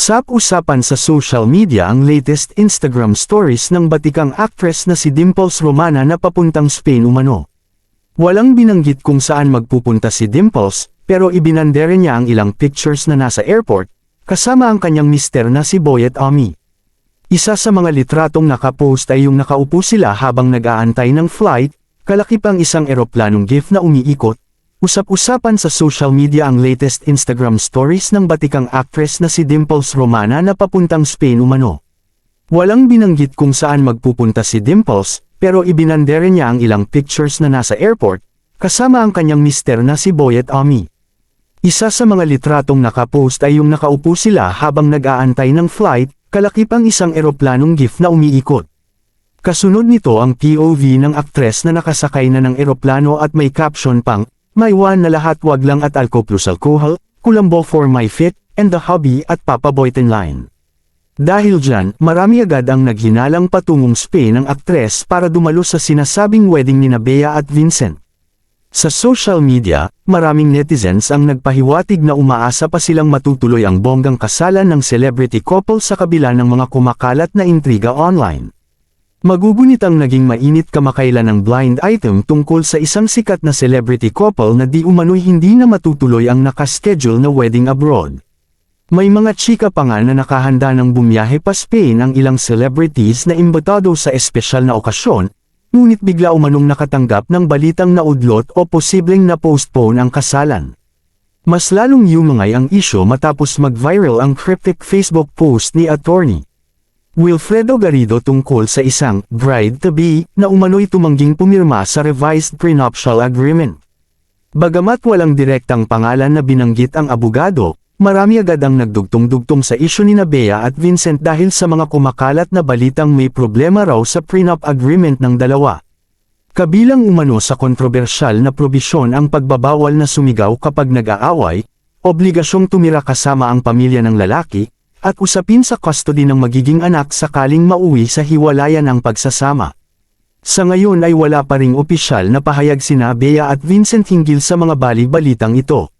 Usap-usapan sa social media ang latest Instagram stories ng batikang actress na si Dimples Romana na papuntang Spain umano. Walang binanggit kung saan magpupunta si Dimples, pero ibinandere niya ang ilang pictures na nasa airport, kasama ang kanyang mister na si Boyet Ami. Isa sa mga litratong nakapost ay yung nakaupo sila habang nag-aantay ng flight, kalakip ang isang eroplanong gift na umiikot. Usap-usapan sa social media ang latest Instagram stories ng batikang actress na si Dimples Romana na papuntang Spain umano. Walang binanggit kung saan magpupunta si Dimples, pero ibinandere niya ang ilang pictures na nasa airport, kasama ang kanyang mister na si Boyet Ami. Isa sa mga litratong nakapost ay yung nakaupo sila habang nag-aantay ng flight, kalakip ang isang eroplanong gift na umiikot. Kasunod nito ang POV ng actress na nakasakay na ng eroplano at may caption pang, "May one na lahat wag lang at alco plus alcohol, kulambo for my fit, and the hobby at Papa Boyten line." Dahil dyan, marami agad ang naghinalang patungong Spain ang aktres para dumalo sa sinasabing wedding ni Bea at Vincent. Sa social media, maraming netizens ang nagpahiwatig na umaasa pa silang matutuloy ang bonggang kasalan ng celebrity couple sa kabila ng mga kumakalat na intriga online. Magugunit ang naging mainit kamakailan ng blind item tungkol sa isang sikat na celebrity couple na di umano'y hindi na matutuloy ang nakaschedule na wedding abroad. May mga chika pa nga na nakahanda ng bumiyahe pa Spain ang ilang celebrities na imbitado sa espesyal na okasyon, ngunit bigla umanong nakatanggap ng balitang naudlot o posibleng na-postpone ang kasalan. Mas lalong yumangay ang isyo matapos mag-viral ang cryptic Facebook post ni Attorney Wilfredo Garrido tungkol sa isang bride-to-be na umano'y tumangging pumirma sa revised prenuptial agreement. Bagamat walang direktang pangalan na binanggit ang abogado, marami agad ang nagdugtong-dugtong sa isyu ni Bea at Vincent dahil sa mga kumakalat na balitang may problema raw sa prenup agreement ng dalawa. Kabilang umano sa kontrobersyal na probisyon ang pagbabawal na sumigaw kapag nag-aaway, obligasyong tumira kasama ang pamilya ng lalaki, at usapin sa custody ng magiging anak sakaling mauwi sa hiwalayan ang pagsasama. Sa ngayon ay wala pa ring opisyal na pahayag sina Bea at Vincent hinggil sa mga bali-balitang ito.